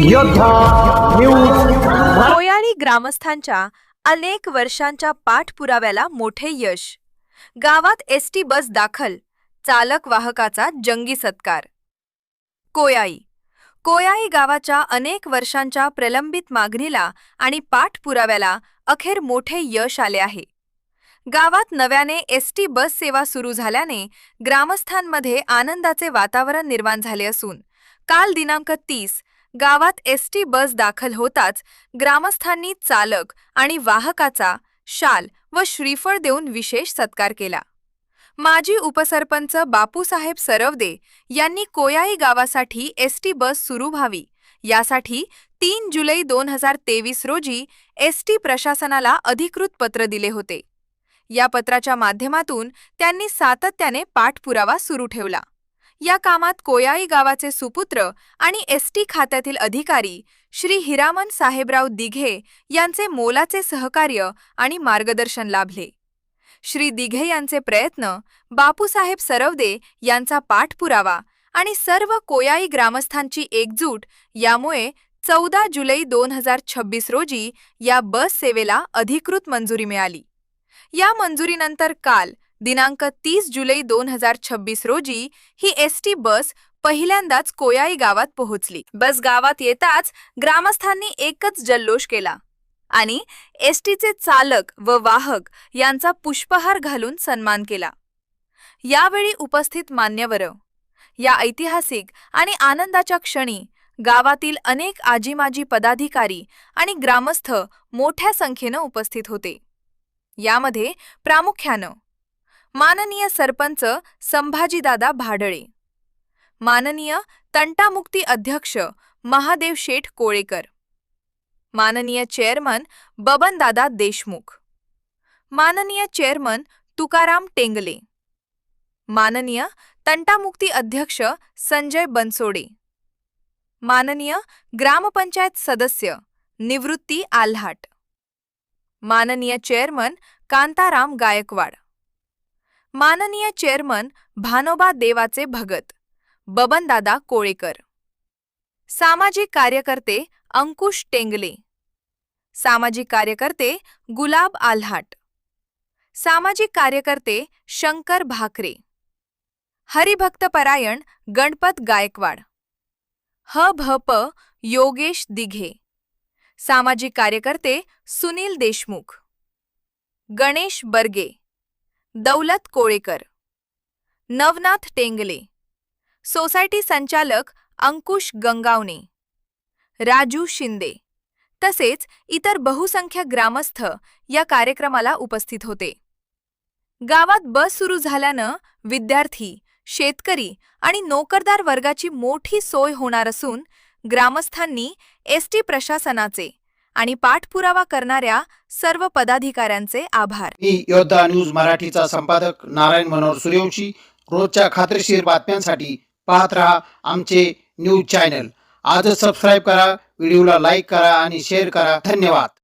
योद्धा न्यूज। कोयाळी ग्रामस्थांच्या अनेक वर्षांच्या पाठपुराव्याला मोठे यश। गावात एसटी बस दाखल, चालक वाहकाचा जंगी सत्कार। कोयाळी गावाच्या अनेक वर्षांच्या प्रलंबित मागणीला आणि पाठपुराव्याला अखेर मोठे यश आले आहे। गावात नव्याने एसटी बस सेवा सुरू झाल्याने ग्रामस्थांमध्ये आनंदाचे वातावरण निर्माण झाले असून काल दिनांक 30 गावात एसटी बस दाखल होताच ग्रामस्थांनी चालक आणि वाहकाचा शाल व श्रीफळ देऊन विशेष सत्कार केला। माजी उपसरपंच बापूसाहेब सरवदे यांनी कोयाळी गावासाठी एसटी बस सुरू व्हावी यासाठी 3 जुलै 2023 रोजी एसटी प्रशासनाला अधिकृत पत्र दिले होते। या पत्राच्या माध्यमातून त्यांनी सातत्याने पाठपुरावा सुरू ठेवला। या कामात कोयाळी गावाचे सुपुत्र आणि एसटी खात्यातील अधिकारी श्री हिरामन साहेबराव दिघे यांचे मोलाचे सहकार्य आणि मार्गदर्शन लाभले। श्री दिघे यांचे प्रयत्न, बापूसाहेब सरवदे यांचा पाठपुरावा आणि सर्व कोयाळी ग्रामस्थांची एकजूट यामुळे 14 जुलै 2026 रोजी या बस सेवेला अधिकृत मंजुरी मिळाली। या मंजुरीनंतर काल दिनांक 30 जुलै 2026 रोजी ही एसटी बस पहिल्यांदाच कोयाळी गावात पोहोचली। बस गावात येताच ग्रामस्थांनी एकच जल्लोष केला आणि एसटीचे चालक व वाहक यांचा पुष्पहार घालून सन्मान केला। यावेळी उपस्थित मान्यवर या ऐतिहासिक आणि आनंदाच्या क्षणी गावातील अनेक आजीमाजी पदाधिकारी आणि ग्रामस्थ मोठ्या संख्येने उपस्थित होते। यामध्ये प्रामुख्याने माननीय सरपंच संभाजीदादा भाडळे, माननीय तंटामुक्ती अध्यक्ष महादेव शेठ कोळेकर, माननीय चेअरमन बबनदादा देशमुख, माननीय चेअरमन तुकाराम टेंगले, माननीय तंटामुक्ती अध्यक्ष संजय बनसोडे, माननीय ग्रामपंचायत सदस्य निवृत्ती आल्हाट, माननीय चेअरमन कांताराम गायकवाड, माननीय चेअरमन भानोबा देवाचे भगत बबनदादा कोळेकर, सामाजिक कार्यकर्ते अंकुश टेंगले, सामाजिक कार्यकर्ते गुलाब आल्हाट, सामाजिक कार्यकर्ते शंकर भाकरे, हरिभक्तपरायण गणपत गायकवाड, हभप योगेश दिघे, सामाजिक कार्यकर्ते सुनील देशमुख, गणेश बर्गे, दौलत कोळेकर, नवनाथ टेंगले, सोसायटी संचालक अंकुश गंगावणे, राजू शिंदे तसेच इतर बहुसंख्य ग्रामस्थ या कार्यक्रमाला उपस्थित होते। गावात बस सुरू झाल्यानं विद्यार्थी, शेतकरी आणि नोकरदार वर्गाची मोठी सोय होणार असून ग्रामस्थांनी एसटी प्रशासनाचे आणि पाठपुरावा करणाऱ्या सर्व पदाधिकाऱ्यांचे आभार। मी योद्धा न्यूज मराठीचा संपादक नारायण मनोहर सूर्यवंशी। रोजच्या खात्रीशीर बातम्यांसाठी पाहत रहा आमचे न्यूज चॅनल। आजच सबस्क्राइब करा, व्हिडिओला लाईक करा आणि शेअर करा। धन्यवाद।